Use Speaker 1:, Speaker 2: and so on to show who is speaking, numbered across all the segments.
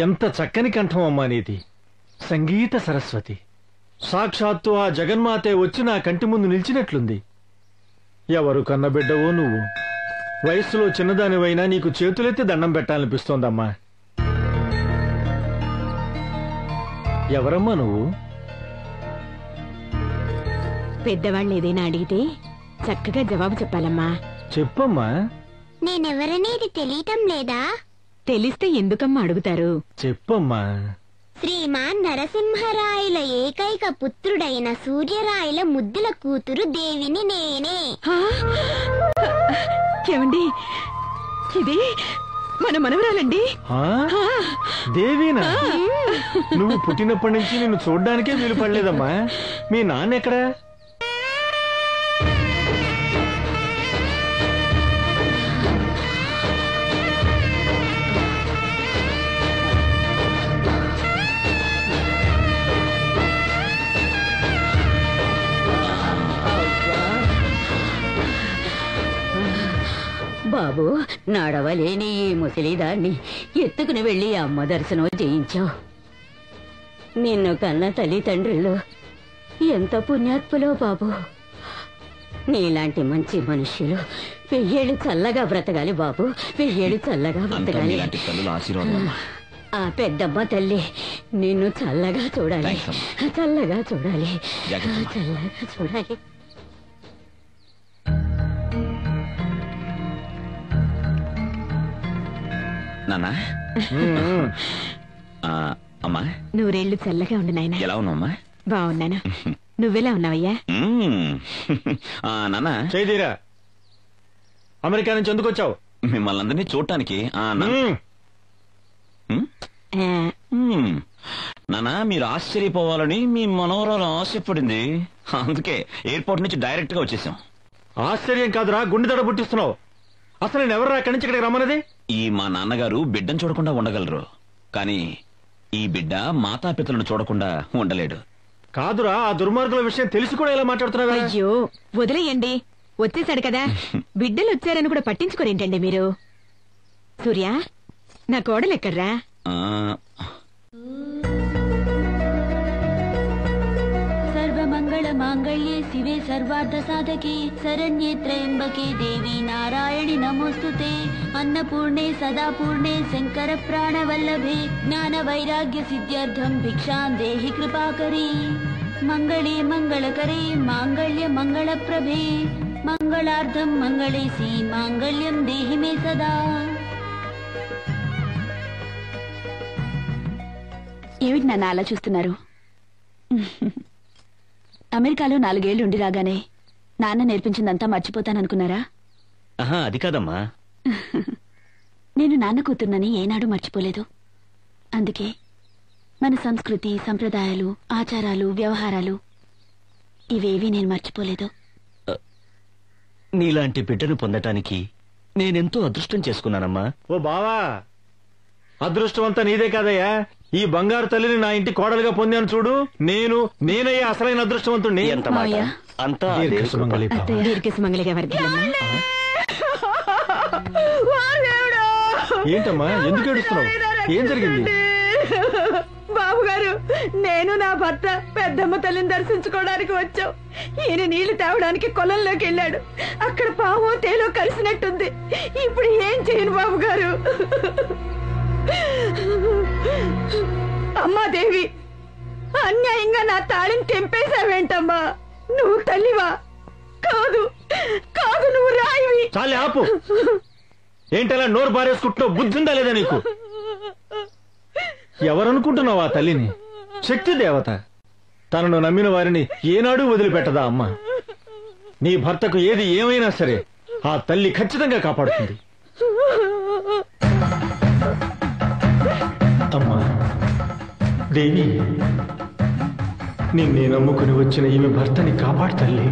Speaker 1: ఎంత చక్కని కంఠం అమ్మా నీది, సంగీత సరస్వతి. సాక్షాత్తు ఆ జగన్మాతే వచ్చి నా కంటి ముందు నిలిచినట్లుంది. ఎవరు కన్నబిడ్డవో నువ్వు. వయస్సులో చిన్నదానివైనా నీకు చేతులెత్తి దండం పెట్టాలనిపిస్తోందమ్మా. ఎవరమ్మా నువ్వు?
Speaker 2: పెద్దవాళ్ళు ఏదైనా అడిగితే చక్కగా జవాబు చెప్పాలమ్మా.
Speaker 1: చెప్పమ్మా.
Speaker 3: నేనెవరనేది తెలియటం లేదా?
Speaker 2: తెలిస్తే ఎందుకమ్మా అడుగుతారు?
Speaker 1: చెప్పమ్మా.
Speaker 3: శ్రీమాన్ నరసింహరాయల ఏకైక పుత్రుడైన సూర్యరాయల ముద్దుల కూతురు దేవిని నేనే.
Speaker 2: ఏమండి, ఇది మన మనవరాలండి.
Speaker 1: దేవినా? నువ్వు పుట్టినప్పటి నుంచి నిన్ను చూడ్డానికే వీలు పడలేదమ్మా. మీ నాన్న ఎక్కడా?
Speaker 4: బాబు, నడవలేని ఈ ముసలిదాన్ని ఎత్తుకుని వెళ్లి అమ్మ దర్శనం చేయించావు. నిన్ను కన్న తల్లిదండ్రులు ఎంత పుణ్యాత్ములో బాబు. నీలాంటి మంచి మనుష్యులు 1000 ఏళ్ళు చల్లగా బ్రతకాలి బాబు, 1000 ఏళ్ళు చల్లగా బ్రతకాలి. ఆ పెద్దమ్మ తల్లి నిన్ను చల్లగా చూడాలి, చల్లగా చూడాలి, చల్లగా చూడాలి.
Speaker 5: నాన్నా, అమ్మా,
Speaker 2: నూరేళ్లు చల్లగా ఉండు నాయనా.
Speaker 5: ఎలా ఉన్నావమ్మా?
Speaker 2: బాగున్నాను. నువ్వెలా ఉన్నావయ్యా?
Speaker 5: నాన్నా,
Speaker 1: చేదీరా. అమెరికా నుంచి ఎందుకు వచ్చావు?
Speaker 5: మిమ్మల్ని అందరినీ చూడటానికి. నానా, మీరు ఆశ్చర్యపోవాలని మీ మనవరాలు ఆశపడింది, అందుకే ఎయిర్పోర్ట్ నుంచి డైరెక్ట్ గా వచ్చేసాం.
Speaker 1: ఆశ్చర్యం కాదురా, గుండె దడ పుట్టిస్తున్నావు. అసలు నేను ఎవరు అక్కడి నుంచి ఇక్కడికి రమ్మన్నది?
Speaker 5: ఈ మా నాన్నగారు బిడ్డను చూడకుండా ఉండగలరు, కానీ ఈ బిడ్డ మాతాపితలను చూడకుండా ఉండలేడు.
Speaker 1: కాదురా, ఆ దుర్మార్గుల విషయం తెలిసి కూడా ఎలా మాట్లాడుతున్నావా?
Speaker 2: అయ్యో వదిలేయండి, వచ్చేసాడు కదా. బిడ్డలు వచ్చారని కూడా పట్టించుకోరేంటండి మీరు? సూర్య, నా కోడలు ఎక్కడ్రా?
Speaker 4: సర్వమంగళ మాంగళ్యే శివే సర్వార్థ సాధకే శరణ్యే త్రయంబకే దేవి నారాయణి నమోస్తుతే. అన్నపూర్ణే సదాపూర్ణే శంకర ప్రాణవల్లభే జ్ఞాన వైరాగ్య సిద్ధ్యర్థం భిక్షాం దేహి కృపాకరీ. మంగళే మంగళకరే మాంగళ్య మంగళప్రభే మంగళార్థం మంగళేసి మాంగళ్యం దేహి మే సదా.
Speaker 2: ఏమిటి నాన్న అలా చూస్తున్నారు? అమెరికాలో 4 ఏళ్లు ఉండి రాగానే నాన్న నేర్పించిందంతా మర్చిపోతాననుకున్నారా?
Speaker 5: అది కాదమ్మా,
Speaker 2: నేను నాన్న కూతుర్నని ఏనాడు మర్చిపోలేదు. అందుకే మన సంస్కృతి, సంప్రదాయాలు, ఆచారాలు, వ్యవహారాలు ఇవేవీ నేను మర్చిపోలేదు.
Speaker 5: నీలాంటి బిడ్డను పొందటానికి నేనెంతో అదృష్టం చేసుకున్నానమ్మా.
Speaker 1: ఓ బావా, అదృష్టం అంతా నీదే కాదయ్యా. ఈ బంగారు తల్లిని నా ఇంటి కోడలుగా పొందాను చూడు. నేనయ్యా అసలైన అదృష్టవంతుణ్ణి. ఏంటమ్మా, ఎందుకు ఏడుస్తున్నావు? ఏం జరిగింది?
Speaker 2: బాబుగారు, నేను నా భర్త పెద్దమ్మ తల్లిని దర్శించుకోవడానికి వచ్చాం. ఈయన నీళ్లు తేవడానికి కొలంలోకి వెళ్ళాడు. అక్కడ పాము తేలో కలిసినట్టుంది. ఇప్పుడు ఏం చేయను బాబుగారు? అమ్మా దేవి, అన్యాయంగా నా తాళిని తెంపేశావేంటమ్మా? నువ్వు తల్లివా? కాదు కాదు, నువ్వు రాయివి.
Speaker 1: చాలే ఆపు. ఏంటలా నోరు బారేసుకుంటున్నావు? బుద్ధిందా లేదా నీకు? ఎవరనుకుంటున్నావు ఆ తల్లిని? శక్తి దేవత. తనను నమ్మిన వారిని ఏనాడూ వదిలిపెట్టదా అమ్మ. నీ భర్తకు ఏది ఏమైనా సరే ఆ తల్లి ఖచ్చితంగా కాపాడుతుంది. అమ్మా దేవి, నిన్నే నమ్ముకుని వచ్చిన ఈమె భర్తని కాపాడు తల్లి.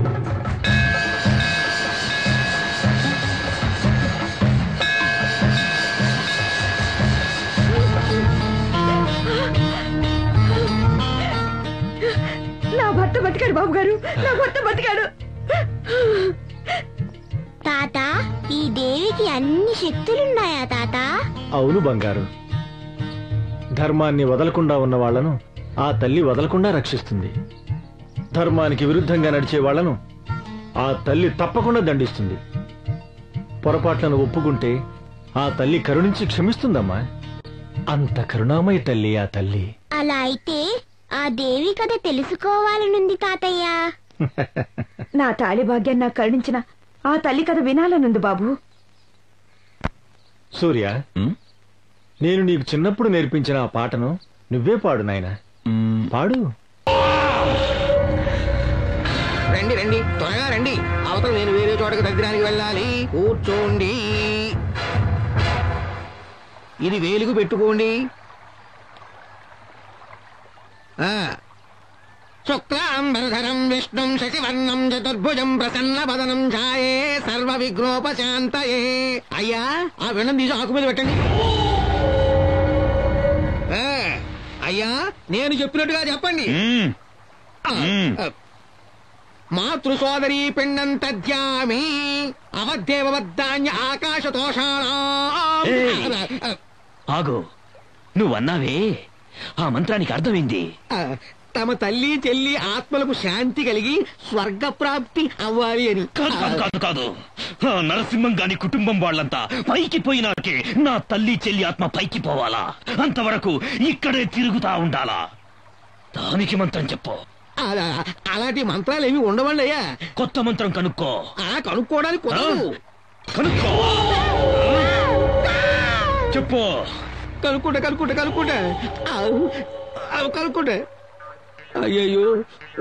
Speaker 2: నా భర్త బతికాడు బాబు గారు, నా భర్త బతికాడు.
Speaker 3: తాత, ఈ దేవికి అన్ని శక్తులున్నాయా తాత?
Speaker 1: అవును బంగారు, ధర్మాన్ని వదలకుండా ఉన్న వాళ్లను ఆ తల్లి వదలకుండా రక్షిస్తుంది. ధర్మానికి విరుద్ధంగా నడిచే వాళ్లను ఆ తల్లి తప్పకుండా దండిస్తుంది. పొరపాట్లను ఒప్పుకుంటే ఆ తల్లి కరుణించి క్షమిస్తుందమ్మా. అంత కరుణామయ తల్లి ఆ తల్లి.
Speaker 3: అలా అయితే ఆ దేవి కథ తెలుసుకోవాలనుంది తాతయ్య.
Speaker 2: నా తాళి భాగ్యం నాకు కరుణించిన ఆ తల్లి కథ వినాలనుంది బాబు.
Speaker 1: సూర్య, నేను నీకు చిన్నప్పుడు నేర్పించిన ఆ పాటను నువ్వే పాడు నాయనా. పాడు.
Speaker 6: రండి రండి, త్వరగా రండి. అవతల నేను వేరే చోటకి దగ్గరానికి వెళ్ళాలి. కూర్చోండి. ఇది వేలుగు పెట్టుకోండి. శుక్లాంబరధరం విష్ణుం శశివర్ణం చతుర్భుజం ప్రసన్నవదనం ఛాయే సర్వ విఘ్నోపశాంతయే. అయ్యా, ఆ వెన్నం తీసి ఆకు మీద పెట్టండి. అయ్యా, నేను చెప్పినట్టుగా చెప్పండి. మాతృ సోదరీ పిండం తద్యామి అవధ్యేవద్ధాన్య ఆకాశతోషాణా.
Speaker 5: ఆగు, నువ్వన్నావే ఆ మంత్రానికి అర్థమైంది.
Speaker 6: తమ తల్లి చెల్లి ఆత్మలకు శాంతి కలిగి స్వర్గ ప్రాప్తి అవ్వాలి అని.
Speaker 5: కాదు, నరసింహం గాని కుటుంబం వాళ్ళంతా పైకి పోయినాకే నా తల్లి చెల్లి ఆత్మ పైకి పోవాలా? అంతవరకు ఇక్కడే తిరుగుతా ఉండాలా? దానికి మంత్రం చెప్పు.
Speaker 6: అలాంటి మంత్రాలు ఏమి ఉండవండి అయ్యా.
Speaker 5: కొత్త మంత్రం కనుక్కో.
Speaker 6: కనుక్కోవడానికి కుదరదు.
Speaker 5: కనుక్కో, చెప్పు.
Speaker 6: కనుక్కుంటా అయ్యయ్యో,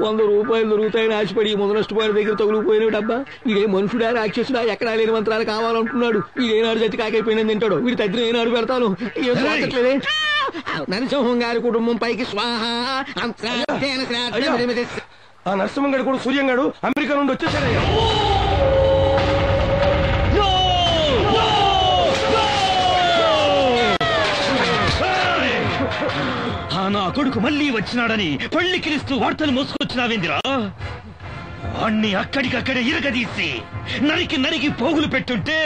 Speaker 6: 100 రూపాయలు దొరుకుతాయని ఆశపడి ముందు నష్టపోయిన దగ్గర తగులుకుపోయిన డబ్బా. ఇదే మనుషుడా రాక్షసుడా? ఎక్కడా లేని మంత్రాలు కావాలంటున్నాడు. ఈడేనాడు జతి కాకైపోయిందని తింటాడు. వీడి తగ్గిన ఏనాడు పెడతాను. ఏట్లేదే. నరసింహం గారి కుటుంబం పైకి స్వాహ.
Speaker 1: ఆ నరసింహం గారు కూడా సూర్యం గారు అమెరికా నుండి వచ్చేసారయ్యా.
Speaker 5: నా కొడుకు మళ్ళీ వచ్చినాడని పళ్ళికిలిస్తూ వార్తలు మోసుకొచ్చినావేందిరా? వాణ్ణి అక్కడికక్కడే ఇరగదీసి నరికి పోగులు పెట్టుంటే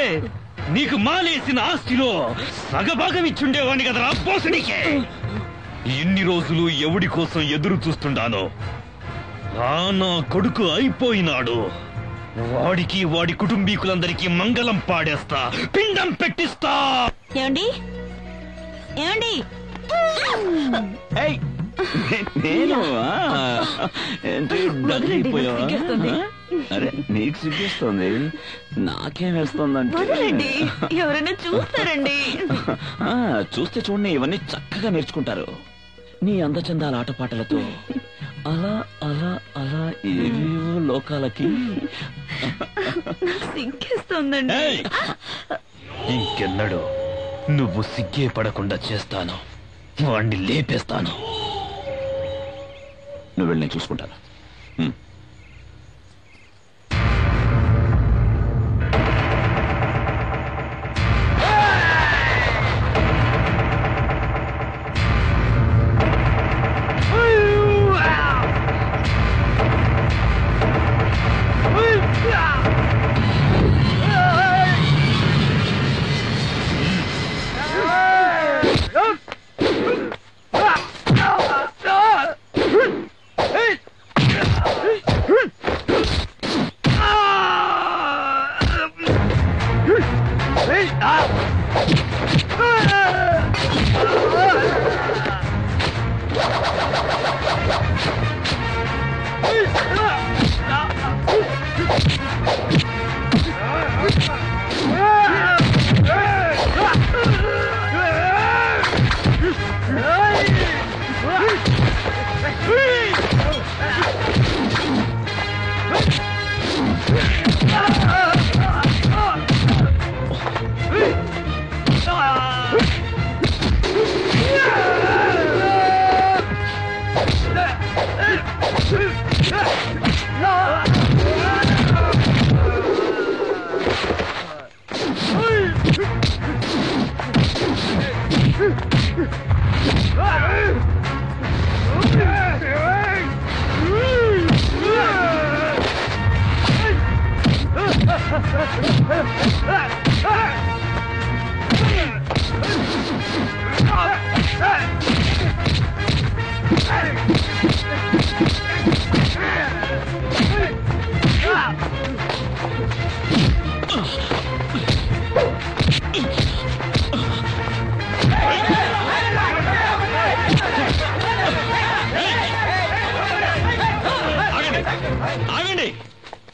Speaker 5: నీకు మాలేసిన ఆస్తిలో సగభాగం ఇచ్చుండేవాణ్ణి కదరా పోసడికే. ఎన్ని రోజులు ఎవడి కోసం ఎదురు చూస్తుండానో. నా కొడుకు అయిపోయినాడు. వాడికి వాడి కుటుంబీకులందరికీ మంగళం పాడేస్తా, పిండం పెట్టిస్తా.
Speaker 4: ఏమండి ఏమండి?
Speaker 5: నేను ఏంటి డగ్గిపోయావా? అరే, నీకు సిగ్గిస్తుంది, నాకేం వేస్తుందంటే
Speaker 4: ఎవరైనా చూస్తారండి.
Speaker 5: చూస్తే చూడండి, ఇవన్నీ చక్కగా నేర్చుకుంటారు. నీ అందచందాల ఆటపాటలతో అలా అలా అలా ఏవేవో లోకాలకి.
Speaker 4: సిగ్గేస్తుందండి.
Speaker 5: ఇంకెన్నడు నువ్వు సిగ్గే పడకుండా చేస్తాను. వాణ్ణి లేపేస్తాను. నువ్వు వెళ్ళి నేను చూసుకుంటాను.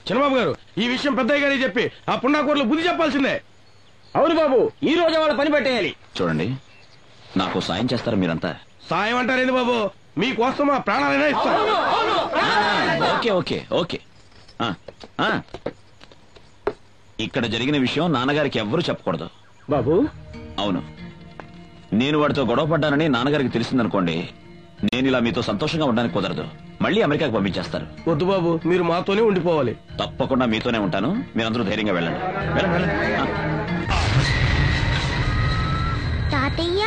Speaker 6: చిన్నబాబు గారు ఈ విషయం పెద్దయ్య గారికి చెప్పి ఆ పుణ్యాకూరలో బుద్ధి చెప్పాల్సిందే.
Speaker 7: అవును బాబు, ఈ రోజు వాళ్ళ పని పెట్టేయాలి.
Speaker 5: చూడండి, నాకు సాయం చేస్తారా మీరంతా?
Speaker 6: సాయం అంటారేంది బాబు, మీకోసం మా ప్రాణాలైనా ఇస్తాం.
Speaker 5: Okay okay okay. ఇక్కడ జరిగిన విషయం నాన్నగారికి ఎవ్వరూ చెప్పకూడదు.
Speaker 7: బాబు,
Speaker 5: అవును, నేను వాడితో గొడవ పడ్డానని నాన్నగారికి తెలిసిందనుకోండి, నేను ఇలా మీతో సంతోషంగా ఉండడానికి కుదరదు. మళ్ళీ అమెరికాకు పంపించేస్తారు.
Speaker 6: వద్దు బాబు, మీరు మాతోనే ఉండిపోవాలి.
Speaker 5: తప్పకుండా మీతోనే ఉంటాను. మీరందరూ ధైర్యంగా వెళ్ళండి.
Speaker 3: తాతయ్య,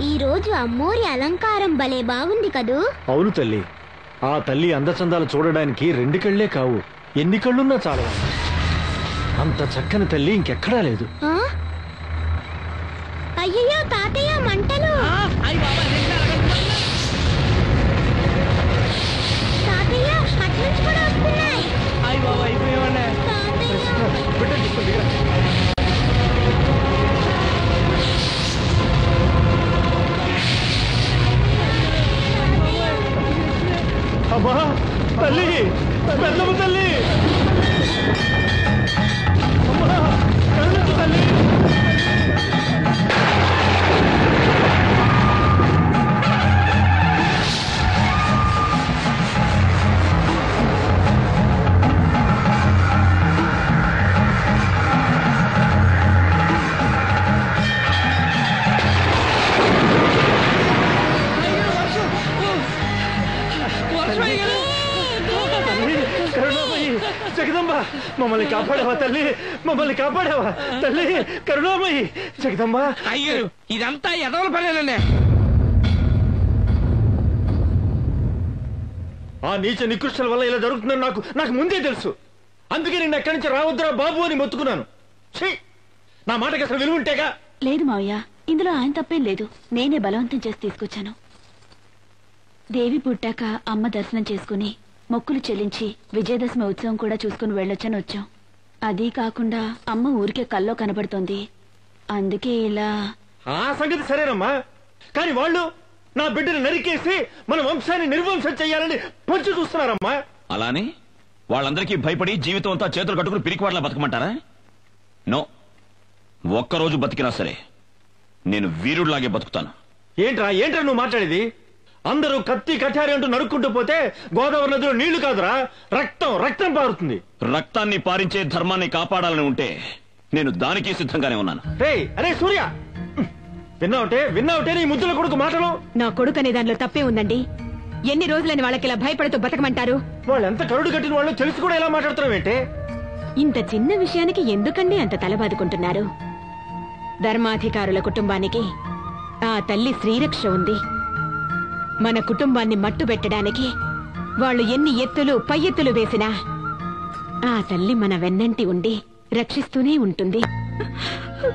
Speaker 3: ఈ రోజు అమ్మోరి అలంకారం భలే బాగుంది కదూ.
Speaker 1: అవును తల్లి, ఆ తల్లి అందచందాలు చూడడానికి 2 కళ్ళే కావు, ఎన్ని కళ్ళున్నా చాలవు. అంత చక్కని తల్లి ఇంకెక్కడా లేదు.
Speaker 3: అయ్యయ్యో తాతయ్య, మంటలు. తాతయ్య, అట్నుంచి కూడా వస్తున్నాయి.
Speaker 1: అమ్మా తల్లి, పెద్దమ్మ తల్లి, అమ్మా కరుణించు తల్లి. జగదంబ, మమ్మల్ని కాపాడావా తల్లి, మమ్మల్ని కాపాడావా తల్లి, కరుణామయి జగదంబ.
Speaker 6: అయ్యో, ఇదంతా ఎదవల పనేనండి.
Speaker 1: ఆ నీచ నికృష్టుల వల్ల ఇలా జరుగుతుందని నాకు ముందే తెలుసు. అందుకే నేను ఎక్కడి నుంచి రావద్దురా బాబు అని మొత్తుకున్నాను. నా మాటకి అసలు విలువ ఉంటేగా.
Speaker 4: లేదు మావయ్య, ఇందులో ఆయన తప్పేం లేదు. నేనే బలవంతం చేసి తీసుకొచ్చాను. దేవి పుట్టాక అమ్మ దర్శనం చేసుకుని మొక్కులు చెల్లించి విజయదశమి ఉత్సవం కూడా చూసుకుని వెళ్ళొచ్చని వచ్చాం. అదీ కాకుండా అమ్మ ఊరికే కల్లో కనబడుతోంది. అందుకే ఇలా.
Speaker 1: ఆ సంగతి సరేనమ్మా, కానీ వాళ్ళు నా బిడ్డను నరికేసి మన వంశాన్ని నిర్వంశం చెయ్యాలని పొంచి చూస్తున్నారమ్మా.
Speaker 5: అలానే వాళ్ళందరికీ భయపడి జీవితం అంతా చేతులు కట్టుకుని పిరికివాడలా బతకమంటారా? నో, ఒక్కరోజు బతికినా సరే నేను వీరుడిలాగే బతుకుతాను.
Speaker 1: ఏంట్రా నువ్వు మాట్లాడేది? అందరూ కత్తి కఠారి అంటూ నరుక్కుంటూ పోతే గోదావరి నదిలో నీళ్లు కాదురా, రక్తం పారుతుంది.
Speaker 5: రక్తాన్ని పారించే ధర్మాన్ని కాపాడాలని ఉంటే నేను దానికి సిద్ధంగానే ఉన్నాను.
Speaker 1: అరే సూర్య, విన్నావుటే నీ ముద్దుల కొడుకు మాటలు.
Speaker 2: నా కొడుకు అనే దానిలో తప్పే ఉందండి. ఎన్ని రోజులని వాళ్ళకి ఇలా భయపడుతూ బతకమంటారు?
Speaker 1: వాళ్ళు ఎంత కరుడు కట్టిన వాళ్ళు తెలిసి కూడా ఇలా మాట్లాడుతున్నావేంటే?
Speaker 2: ఇంత చిన్న విషయానికి ఎందుకండి అంత తలబాదుకుంటున్నారు? ధర్మాధికారుల కుటుంబానికి ఆ తల్లి శ్రీరక్ష ఉంది. మన కుటుంబాన్ని మట్టు పెట్టడానికి వాళ్ళు ఎన్ని ఎత్తులు పై ఎత్తులు వేసినా ఆ తల్లి మన వెన్నంటి ఉండి రక్షిస్తూనే ఉంటుంది.